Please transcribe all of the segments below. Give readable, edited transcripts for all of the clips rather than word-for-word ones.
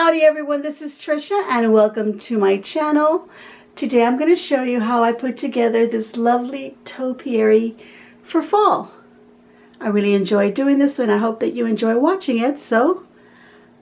Howdy everyone, this is Trisha and welcome to my channel. Today I'm going to show you how I put together this lovely topiary for fall. I really enjoy doing this and I hope that you enjoy watching it, so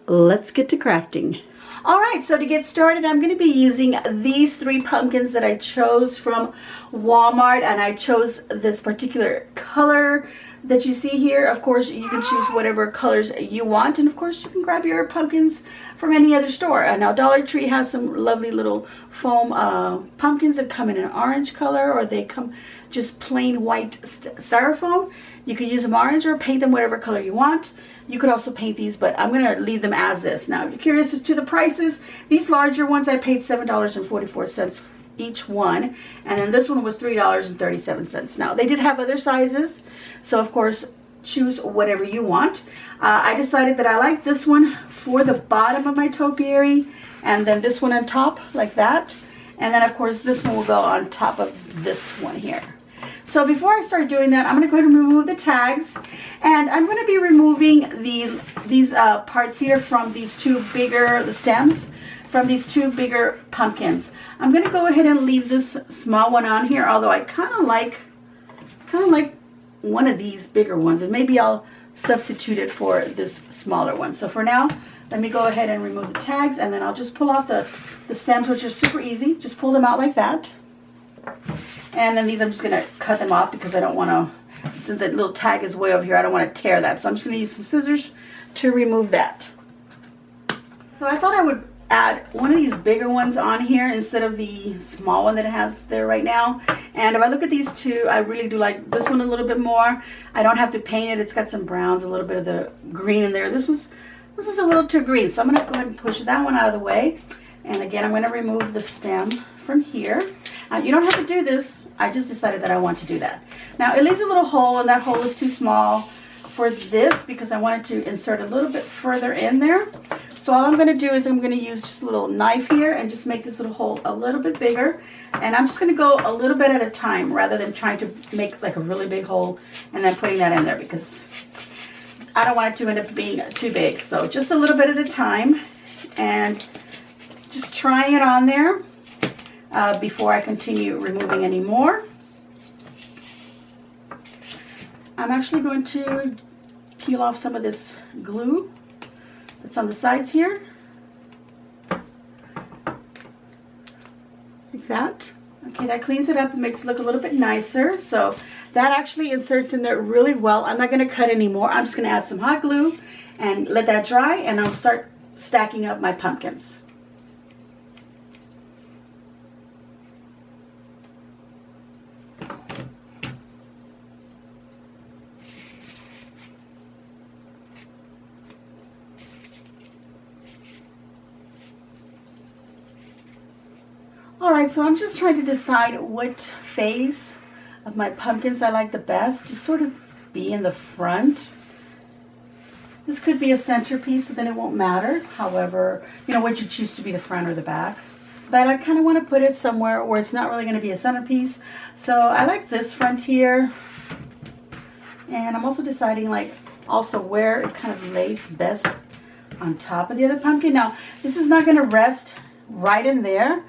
let's get to crafting. Alright, so to get started I'm going to be using these three pumpkins that I chose from Walmart, and I chose this particular color that you see here. Of course, you can choose whatever colors you want, and of course you can grab your pumpkins from any other store. Now Dollar Tree has some lovely little foam pumpkins that come in an orange color, or they come just plain white styrofoam. You can use them orange or paint them whatever color you want. You could also paint these, but I'm going to leave them as this. Now, if you're curious as to the prices, these larger ones I paid $7.44 each one, and then this one was $3.37. Now, they did have other sizes, so of course, choose whatever you want. I decided that I like this one for the bottom of my topiary, and then this one on top, like that. And then, of course, this one will go on top of this one here. So before I start doing that, I'm going to go ahead and remove the tags, and I'm going to be removing these parts here from these two bigger, the stems, from these two bigger pumpkins. I'm going to go ahead and leave this small one on here, although I kind of like one of these bigger ones, and maybe I'll substitute it for this smaller one. So for now, let me go ahead and remove the tags, and then I'll just pull off the stems, which are super easy. Just pull them out like that. And then these I'm just going to cut them off because I don't want to, the little tag is way over here. I don't want to tear that. So I'm just going to use some scissors to remove that. So I thought I would add one of these bigger ones on here instead of the small one that it has there right now. And if I look at these two, I really do like this one a little bit more. I don't have to paint it. It's got some browns, a little bit of the green in there. This is a little too green. So I'm going to go ahead and push that one out of the way. And again, I'm going to remove the stem from here. You don't have to do this. I just decided that I want to do that. Now it leaves a little hole, and that hole is too small for this because I wanted to insert a little bit further in there. So all I'm going to do is I'm going to use just a little knife here and just make this little hole a little bit bigger. And I'm just going to go a little bit at a time rather than trying to make like a really big hole and then putting that in there, because I don't want it to end up being too big. So just a little bit at a time and just trying it on there before I continue removing any more. I'm actually going to peel off some of this glue that's on the sides here, like that. Okay, that cleans it up and makes it look a little bit nicer. So that actually inserts in there really well. I'm not going to cut anymore. I'm just going to add some hot glue and let that dry, and I'll start stacking up my pumpkins. Alright, so I'm just trying to decide what phase of my pumpkins I like the best to sort of be in the front. This could be a centerpiece, so then it won't matter. However, you know, what you choose to be the front or the back. But I kind of want to put it somewhere where it's not really going to be a centerpiece. So I like this front here. And I'm also deciding like also where it kind of lays best on top of the other pumpkin. Now, this is not going to rest right in there,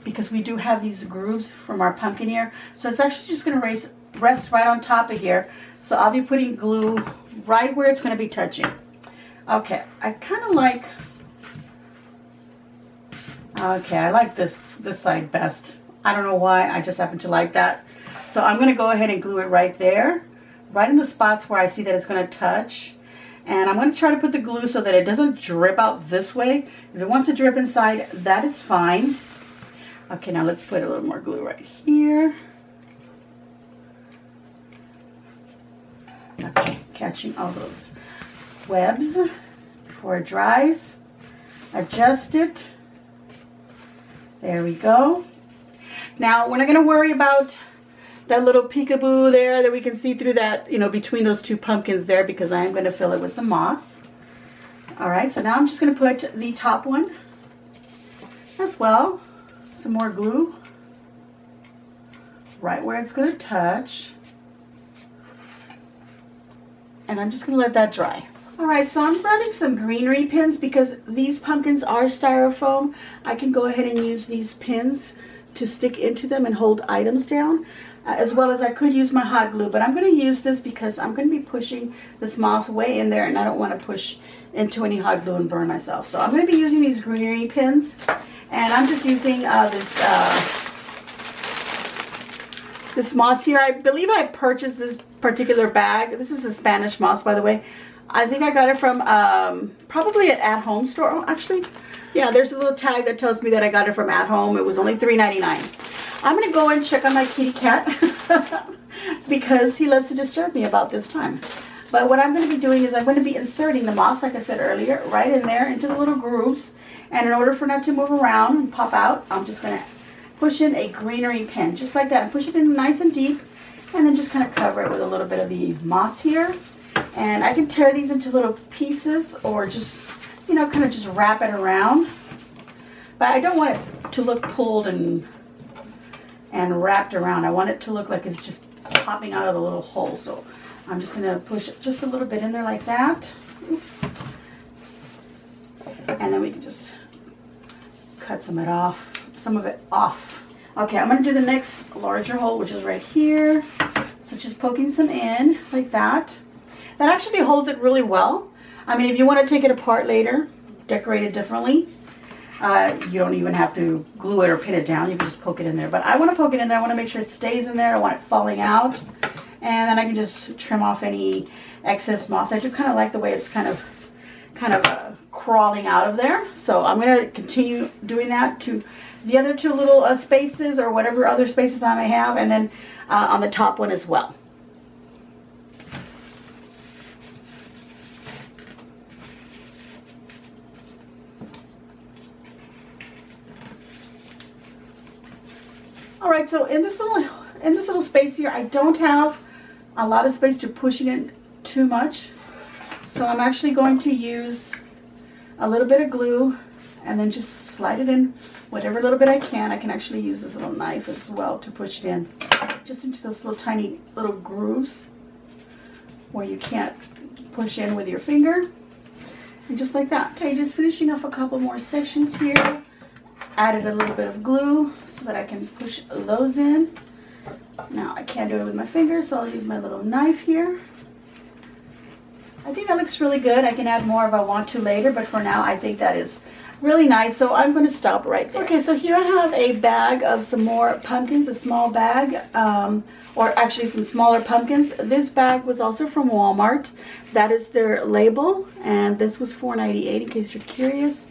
because we do have these grooves from our pumpkin here. So it's actually just going to rest right on top of here. So I'll be putting glue right where it's going to be touching. Okay, I kind of like, I like this side best. I don't know why, I just happen to like that. So I'm going to go ahead and glue it right there, right in the spots where I see that it's going to touch. And I'm going to try to put the glue so that it doesn't drip out this way. If it wants to drip inside, that is fine. Okay, now let's put a little more glue right here. Okay, catching all those webs before it dries. Adjust it. There we go. Now, we're not going to worry about that little peekaboo there that we can see through that, you know, between those two pumpkins there, because I am going to fill it with some moss. All right, so now I'm just going to put the top one as well. Some more glue right where it's going to touch, and I'm just going to let that dry. Alright, so I'm running some greenery pins because these pumpkins are styrofoam. I can go ahead and use these pins to stick into them and hold items down. As well as I could use my hot glue, but I'm going to use this because I'm going to be pushing this moss way in there and I don't want to push into any hot glue and burn myself. So I'm going to be using these greenery pins, and I'm just using this moss here. I believe I purchased this particular bag. This is a Spanish moss, by the way. I think I got it from probably an at-home store. Oh, actually, yeah, there's a little tag that tells me that I got it from At Home. It was only $3.99. I'm going to go and check on my kitty cat because he loves to disturb me about this time. But what I'm going to be doing is I'm going to be inserting the moss, like I said earlier, right in there into the little grooves. And in order for it not to move around and pop out, I'm just going to push in a greenery pin, just like that. And push it in nice and deep, and then just kind of cover it with a little bit of the moss here. And I can tear these into little pieces or just, you know, kind of just wrap it around. But I don't want it to look pulled and wrapped around. I want it to look like it's just popping out of the little hole. So I'm just going to push it just a little bit in there like that. Oops. And then we can just cut some of it off. Okay, I'm going to do the next larger hole, which is right here. So just poking some in like that. That actually holds it really well. I mean, if you want to take it apart later, decorate it differently, you don't even have to glue it or pin it down. You can just poke it in there. But I want to poke it in there. I want to make sure it stays in there. I want it falling out. And then I can just trim off any excess moss. I do kind of like the way it's kind of crawling out of there. So I'm going to continue doing that to the other two little spaces or whatever other spaces I may have. And then on the top one as well. Alright, so in this little space here, I don't have a lot of space to push it in too much. So I'm actually going to use a little bit of glue and then just slide it in whatever little bit I can. I can actually use this little knife as well to push it in just into those little tiny little grooves where you can't push in with your finger. And just like that. Okay, just finishing off a couple more sections here. Added a little bit of glue so that I can push those in. Now I can't do it with my fingers, so I'll use my little knife here. I think that looks really good. I can add more if I want to later, but for now I think that is really nice, so I'm going to stop right there. Okay, so here I have a bag of some more pumpkins, a small bag, or actually some smaller pumpkins. This bag was also from Walmart. That is their label, and this was $4.98 in case you're curious.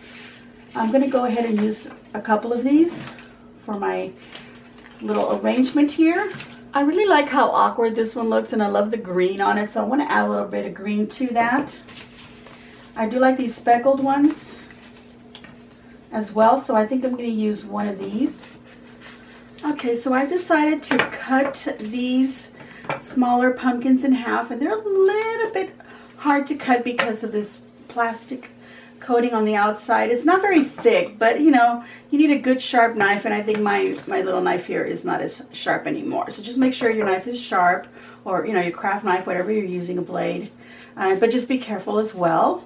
I'm going to go ahead and use a couple of these for my little arrangement here. I really like how awkward this one looks, and I love the green on it, so I want to add a little bit of green to that. I do like these speckled ones as well, so I think I'm going to use one of these. Okay, so I decided to cut these smaller pumpkins in half, and they're a little bit hard to cut because of this plastic coating on the outside. It's not very thick, but you know, you need a good sharp knife, and I think my little knife here is not as sharp anymore. So just make sure your knife is sharp, or you know, your craft knife, whatever you're using, a blade. But just be careful as well,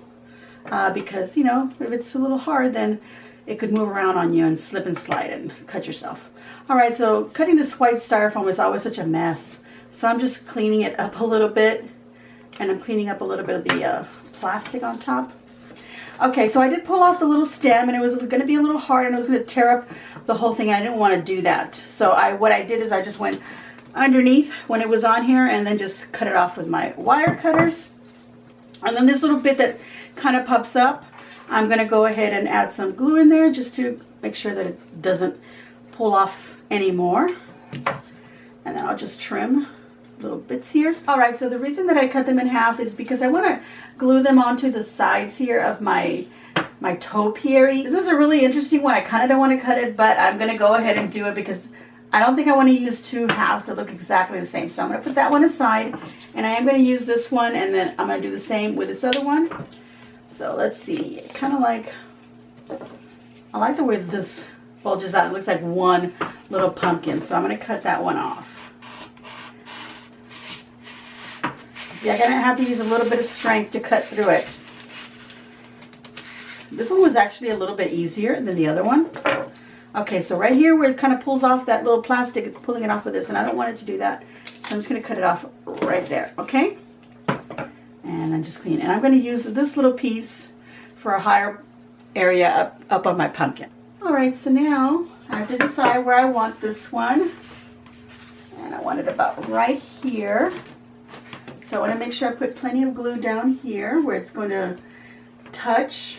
because you know, if it's a little hard, then it could move around on you and slip and slide and cut yourself. Alright, so cutting this white styrofoam is always such a mess. So I'm just cleaning it up a little bit, and I'm cleaning up a little bit of the plastic on top. Okay, so I did pull off the little stem, and it was going to be a little hard, and it was going to tear up the whole thing. I didn't want to do that. So what I did is I just went underneath when it was on here and then just cut it off with my wire cutters. And then this little bit that kind of pops up, I'm going to go ahead and add some glue in there just to make sure that it doesn't pull off anymore. And then I'll just trim little bits here. Alright, so the reason that I cut them in half is because I want to glue them onto the sides here of my topiary. This is a really interesting one. I kind of don't want to cut it, but I'm going to go ahead and do it because I don't think I want to use two halves that look exactly the same. So I'm going to put that one aside, and I am going to use this one, and then I'm going to do the same with this other one. So let's see. Kind of like, I like the way this bulges out. It looks like one little pumpkin. So I'm going to cut that one off. See, I'm gonna have to use a little bit of strength to cut through it. This one was actually a little bit easier than the other one. Okay, so right here where it kind of pulls off that little plastic, it's pulling it off with this, and I don't want it to do that. So I'm just gonna cut it off right there, okay? And then just clean it. And I'm gonna use this little piece for a higher area up on my pumpkin. All right, so now I have to decide where I want this one. And I want it about right here. So I want to make sure I put plenty of glue down here where it's going to touch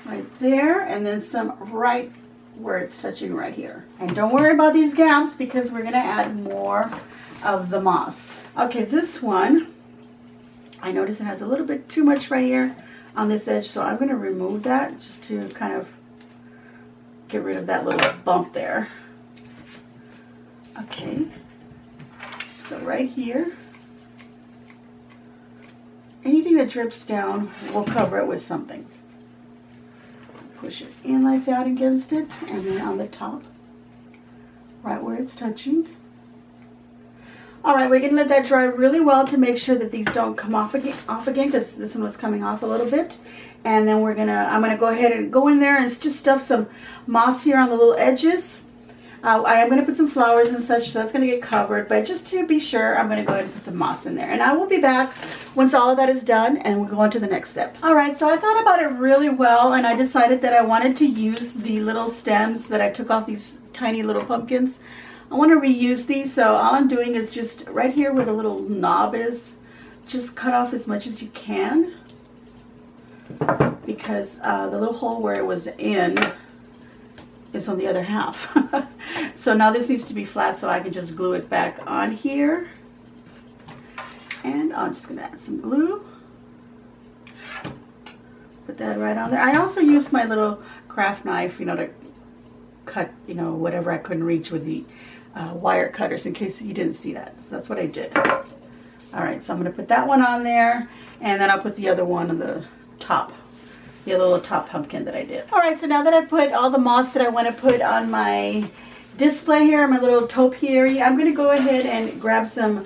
right there, and then some right where it's touching right here. And don't worry about these gaps because we're going to add more of the moss. Okay, this one, I notice it has a little bit too much right here on this edge, so I'm going to remove that just to kind of get rid of that little bump there. Okay, so right here, anything that drips down, we'll cover it with something. Push it in like that against it, and then on the top, right where it's touching. All right, we're gonna let that dry really well to make sure that these don't come off again, because this one was coming off a little bit. And then I'm gonna go ahead and go in there and just stuff some moss here on the little edges. I am going to put some flowers and such, so that's going to get covered, but just to be sure, I'm going to go ahead and put some moss in there. And I will be back once all of that is done, and we'll go on to the next step. Alright, so I thought about it really well, and I decided that I wanted to use the little stems that I took off these tiny little pumpkins. I want to reuse these, so all I'm doing is just right here where the little knob is, just cut off as much as you can, because the little hole where it was in is on the other half. So now this needs to be flat, so I can just glue it back on here. And I'm just gonna add some glue. Put that right on there. I also used my little craft knife, to cut, whatever I couldn't reach with the wire cutters, in case you didn't see that. So that's what I did. All right, so I'm gonna put that one on there, and then I'll put the other one on the top. The little top pumpkin that I did. All right, so now that I put all the moss that I want to put on my display here, my little topiary, I'm going to go ahead and grab some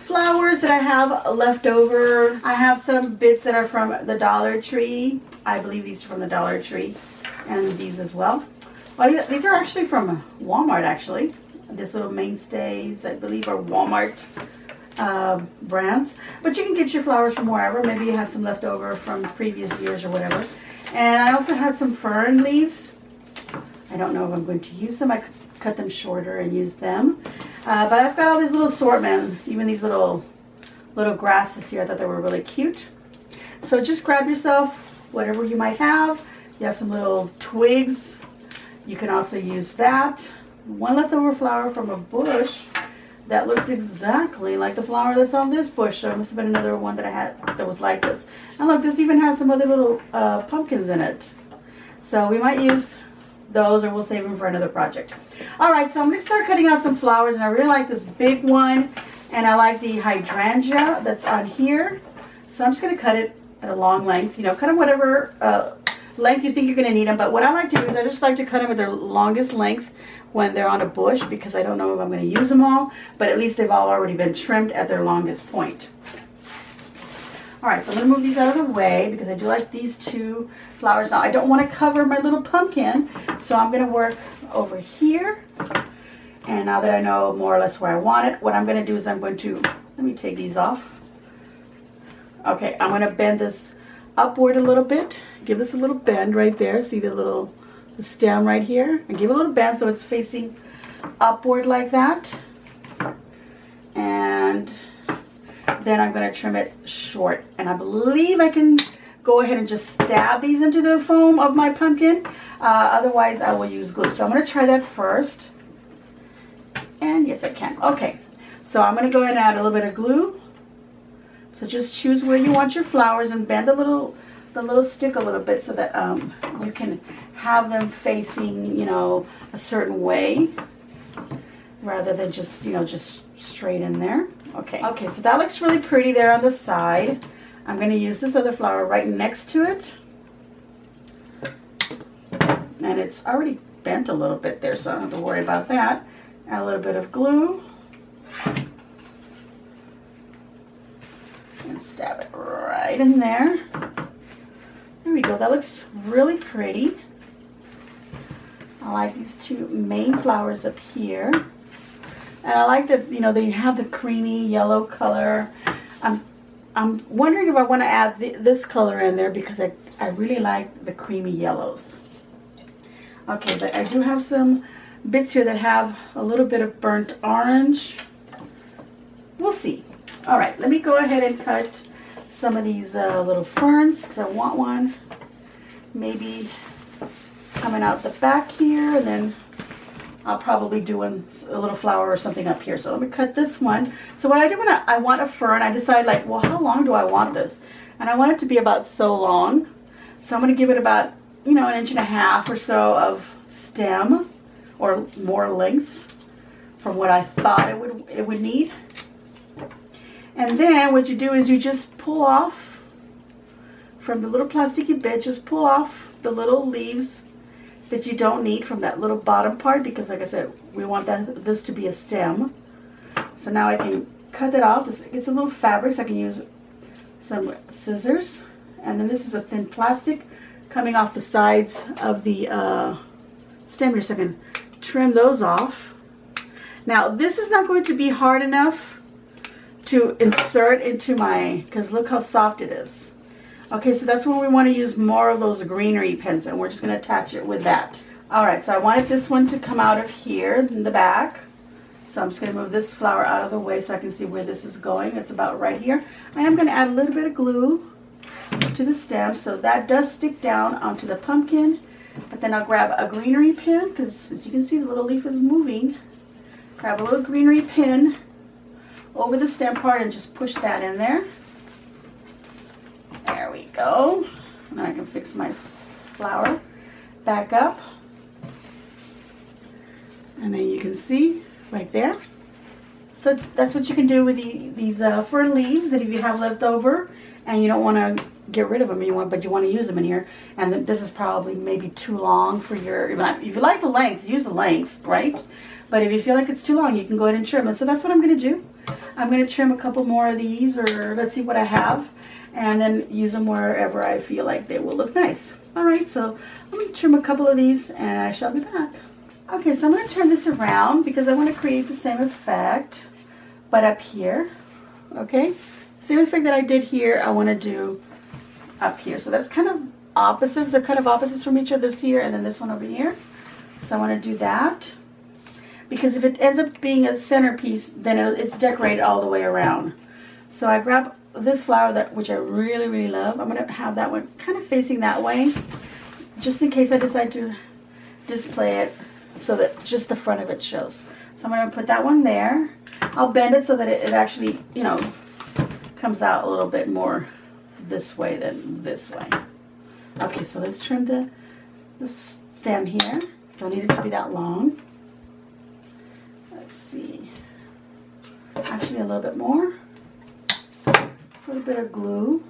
flowers that I have left over. I have some bits that are from the Dollar Tree. I believe these are from the Dollar Tree, and these as well. Well, these are actually from Walmart, actually. This little mainstays, I believe, are Walmart brands, but you can get your flowers from wherever. Maybe you have some left over from previous years or whatever. And I also had some fern leaves. I don't know if I'm going to use them. I could cut them shorter and use them, but I've got all these little assortment, even these little grasses here. I thought they were really cute. So just grab yourself whatever you might have. You have some little twigs, you can also use that. One leftover flower from a bush that looks exactly like the flower that's on this bush. So it must have been another one that I had that was like this. And look, this even has some other little pumpkins in it. So we might use those, or we'll save them for another project. All right, so I'm going to start cutting out some flowers, and I really like this big one, and I like the hydrangea that's on here. So I'm just going to cut it at a long length. Cut them whatever length you think you're going to need them. But what I like to do is I just like to cut them at their longest length when they're on a bush, because I don't know if I'm going to use them all, but at least they've all already been trimmed at their longest point. All right, so I'm going to move these out of the way because I do like these two flowers. Now I don't want to cover my little pumpkin, so I'm going to work over here. And now that I know more or less where I want it, what I'm going to do is I'm going to, let me take these off. Okay, I'm going to bend this upward a little bit. Give this a little bend right there. See the stem right here? And give it a little bend so it's facing upward like that. And then I'm going to trim it short. And I believe I can go ahead and just stab these into the foam of my pumpkin. Otherwise, I will use glue. So I'm going to try that first. And yes, I can. Okay, so I'm going to go ahead and add a little bit of glue. So just choose where you want your flowers and bend the little stick a little bit so that you can have them facing, a certain way rather than just, just straight in there. Okay, so that looks really pretty there on the side. I'm going to use this other flower right next to it. And it's already bent a little bit there, so I don't have to worry about that. Add a little bit of glue. And stab it right in there. There we go. That looks really pretty. I like these two main flowers up here. And I like that, you know, they have the creamy yellow color. I'm wondering if I want to add this color in there because I really like the creamy yellows. Okay, but I do have some bits here that have a little bit of burnt orange. We'll see. All right, let me go ahead and cut some of these little ferns because I want one maybe coming out the back here, and then I'll probably do a little flower or something up here. So let me cut this one. So what I do when I want a fern, I decide like, well, how long do I want this? And I want it to be about so long. So I'm going to give it about, you know, 1.5 inches or so of stem or more length from what I thought it would need. And then what you do is you just pull off from the little plasticky bit, just pull off the little leaves that you don't need from that little bottom part, because like I said, we want this to be a stem. So now I can cut that off. It's a little fabric, so I can use some scissors. And then this is a thin plastic coming off the sides of the stem here, so I can trim those off. Now this is not going to be hard enough to insert into my, because look how soft it is. Okay, so that's when we want to use more of those greenery pens, and we're just going to attach it with that. Alright, so I wanted this one to come out of here in the back. So I'm just going to move this flower out of the way so I can see where this is going. It's about right here. I am going to add a little bit of glue to the stem so that does stick down onto the pumpkin. But then I'll grab a greenery pin, because as you can see the little leaf is moving. Grab a little greenery pin over the stem part and just push that in there. There we go. And I can fix my flower back up. And then you can see right there. So that's what you can do with these fern leaves that if you have left over and you don't want to get rid of them, but you want to use them in here. And this is probably maybe too long for your, if you like the length, use the length, right? But if you feel like it's too long, you can go ahead and trim it. So that's what I'm going to do. I'm going to trim a couple more of these, or let's see what I have, and then use them wherever I feel like they will look nice. Alright, so I'm going to trim a couple of these and I shall be back. Okay, so I'm going to turn this around because I want to create the same effect, but up here. Okay, same effect that I did here, I want to do up here. So that's kind of opposites. They're kind of opposites from each other, this here and then this one over here. So I want to do that, because if it ends up being a centerpiece, then it's decorated all the way around. So I grab this flower, which I really, really love. I'm going to have that one kind of facing that way, just in case I decide to display it so that just the front of it shows. So I'm going to put that one there. I'll bend it so that it actually, you know, comes out a little bit more this way than this way. Okay, so let's trim the stem here. Don't need it to be that long. Let's see. Actually, a little bit more. A little bit of glue.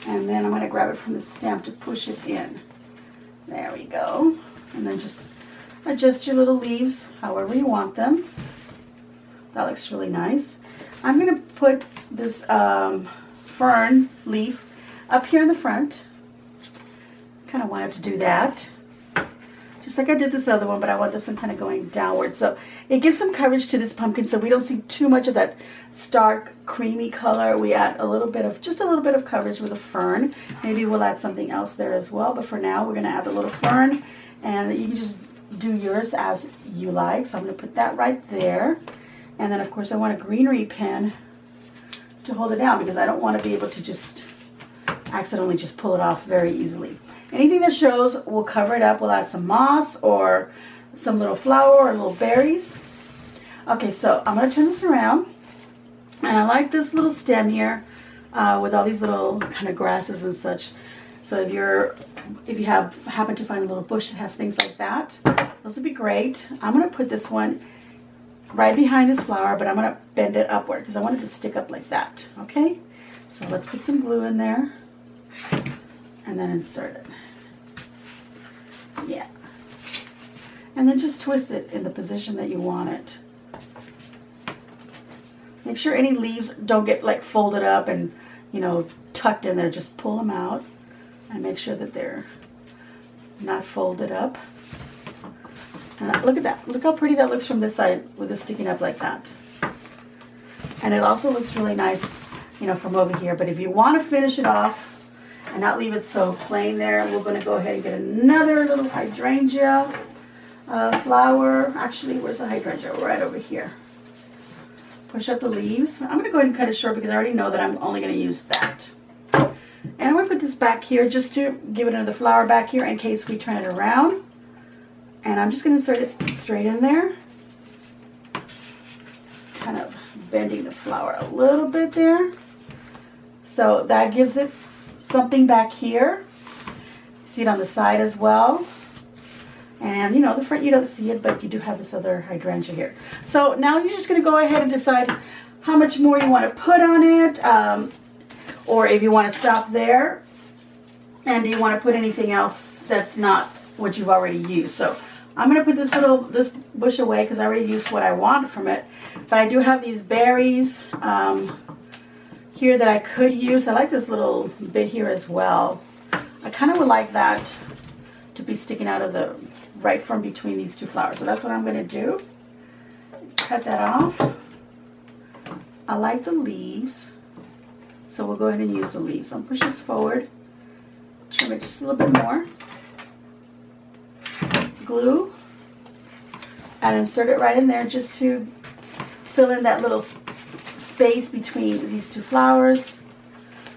And then I'm going to grab it from the stem to push it in. There we go. And then just adjust your little leaves however you want them. That looks really nice. I'm going to put this fern leaf up here in the front. Kind of wanted to do that, just like I did this other one, but I want this one kind of going downward, so it gives some coverage to this pumpkin, so we don't see too much of that stark creamy color. We add just a little bit of coverage with a fern. Maybe we'll add something else there as well, but for now we're going to add the little fern, and you can just do yours as you like. So I'm going to put that right there, and then of course I want a greenery pen to hold it down, because I don't want to be able to just accidentally just pull it off very easily. Anything that shows, we'll cover it up. We'll add some moss or some little flower or little berries. Okay, so I'm going to turn this around. And I like this little stem here with all these little kind of grasses and such. So if you happen to find a little bush that has things like that, those would be great. I'm going to put this one right behind this flower, but I'm going to bend it upward because I want it to stick up like that. Okay, so let's put some glue in there and then insert it. Yeah, and then just twist it in the position that you want it. Make sure any leaves don't get like folded up and, you know, tucked in there. Just pull them out and make sure that they're not folded up. And look at that. Look how pretty that looks from this side with it sticking up like that. And it also looks really nice, you know, from over here. But if you want to finish it off and not leave it so plain there, we're going to go ahead and get another little hydrangea flower. Actually, where's the hydrangea? Right over here. Push up the leaves. I'm going to go ahead and cut it short because I already know that I'm only going to use that. And I'm going to put this back here just to give it another flower back here in case we turn it around. And I'm just going to insert it straight in there. Kind of bending the flower a little bit there. So that gives it something back here. See it on the side as well. And you know, the front you don't see it, but you do have this other hydrangea here. So now you're just going to go ahead and decide how much more you want to put on it. Or if you want to stop there. And do you want to put anything else that's not what you've already used. So I'm going to put this bush away because I already used what I want from it. But I do have these berries here that I could use. I like this little bit here as well. I kind of would like that to be sticking out of the right from between these two flowers. So that's what I'm going to do. Cut that off. I like the leaves. So we'll go ahead and use the leaves. So I'll push this forward. Trim it just a little bit more. Glue and insert it right in there just to fill in that little space between these two flowers.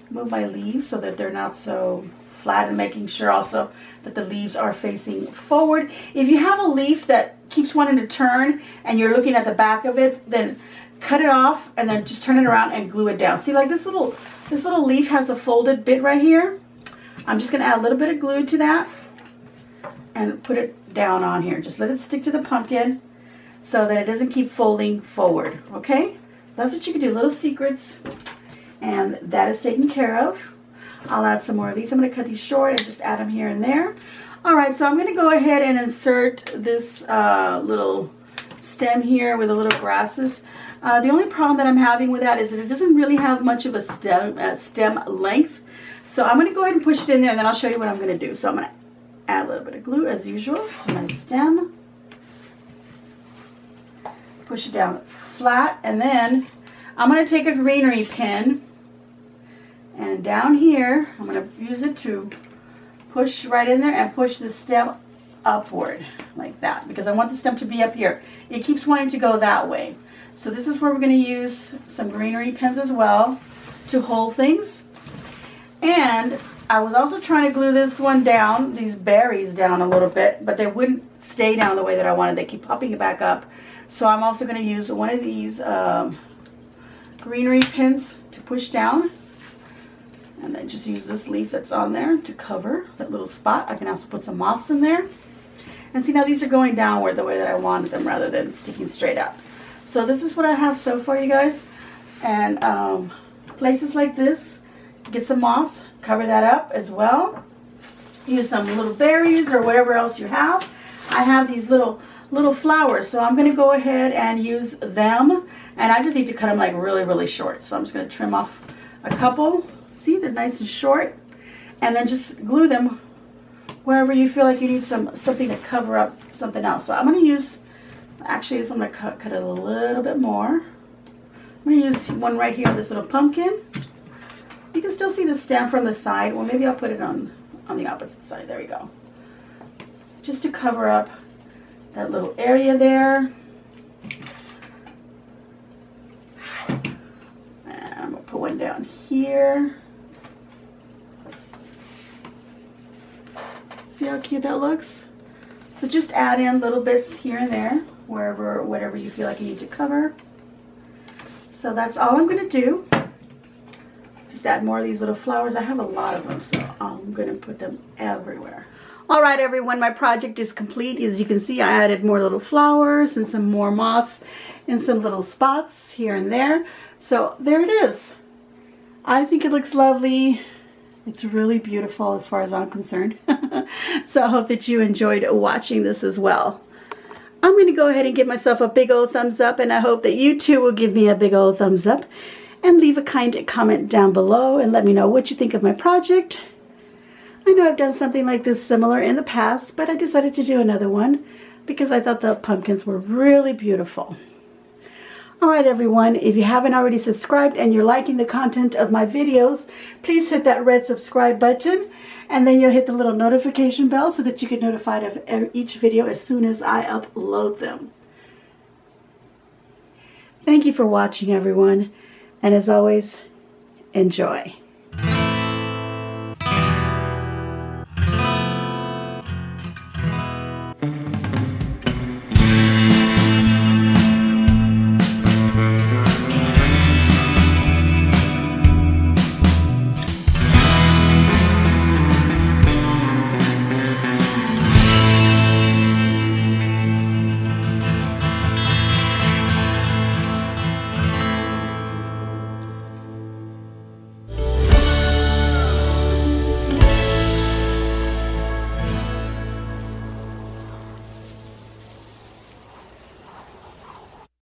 Move my leaves so that they're not so flat, and making sure also that the leaves are facing forward. If you have a leaf that keeps wanting to turn and you're looking at the back of it, then cut it off and then just turn it around and glue it down. See, like this little leaf has a folded bit right here. I'm just going to add a little bit of glue to that and put it down on here. Just let it stick to the pumpkin so that it doesn't keep folding forward. Okay? That's what you can do. Little secrets. And that is taken care of. I'll add some more of these. I'm going to cut these short and just add them here and there. Alright, so I'm going to go ahead and insert this little stem here with the little grasses. The only problem that I'm having with that is that it doesn't really have much of a stem length. So I'm going to go ahead and push it in there and then I'll show you what I'm going to do. So I'm going to add a little bit of glue as usual to my stem. Push it down flat, and then I'm going to take a greenery pin, and down here I'm going to use it to push right in there and push the stem upward like that, because I want the stem to be up here. It keeps wanting to go that way. So this is where we're going to use some greenery pins as well to hold things. And I was also trying to glue this one down, these berries down a little bit, but they wouldn't stay down the way that I wanted. They keep popping it back up. So I'm also going to use one of these greenery pins to push down. And then just use this leaf that's on there to cover that little spot. I can also put some moss in there. And see, now these are going downward the way that I wanted them rather than sticking straight up. So this is what I have so far, you guys. And places like this, get some moss, cover that up as well. Use some little berries or whatever else you have. I have these little flowers, so I'm going to go ahead and use them. And I just need to cut them like really short. So I'm just going to trim off a couple. See, they're nice and short. And then just glue them wherever you feel like you need something to cover up something else. So I'm going to use, actually I'm going to cut it a little bit more. I'm going to use one right here, this little pumpkin. You can still see the stem from the side. Well, maybe I'll put it on the opposite side. There we go. Just to cover up that little area there. And I'm going to put one down here. See how cute that looks? So just add in little bits here and there, whatever you feel like you need to cover. So that's all I'm going to do. Just add more of these little flowers. I have a lot of them, so I'm going to put them everywhere. All right, everyone, my project is complete. As you can see, I added more little flowers and some more moss in some little spots here and there. So there it is. I think it looks lovely. It's really beautiful as far as I'm concerned. So I hope that you enjoyed watching this as well. I'm going to go ahead and give myself a big old thumbs up, and I hope that you too will give me a big old thumbs up and leave a kind comment down below and let me know what you think of my project. I know I've done something like this similar in the past, but I decided to do another one because I thought the pumpkins were really beautiful. Alright everyone, if you haven't already subscribed and you're liking the content of my videos, please hit that red subscribe button, and then you'll hit the little notification bell so that you get notified of each video as soon as I upload them. Thank you for watching everyone, and as always, enjoy.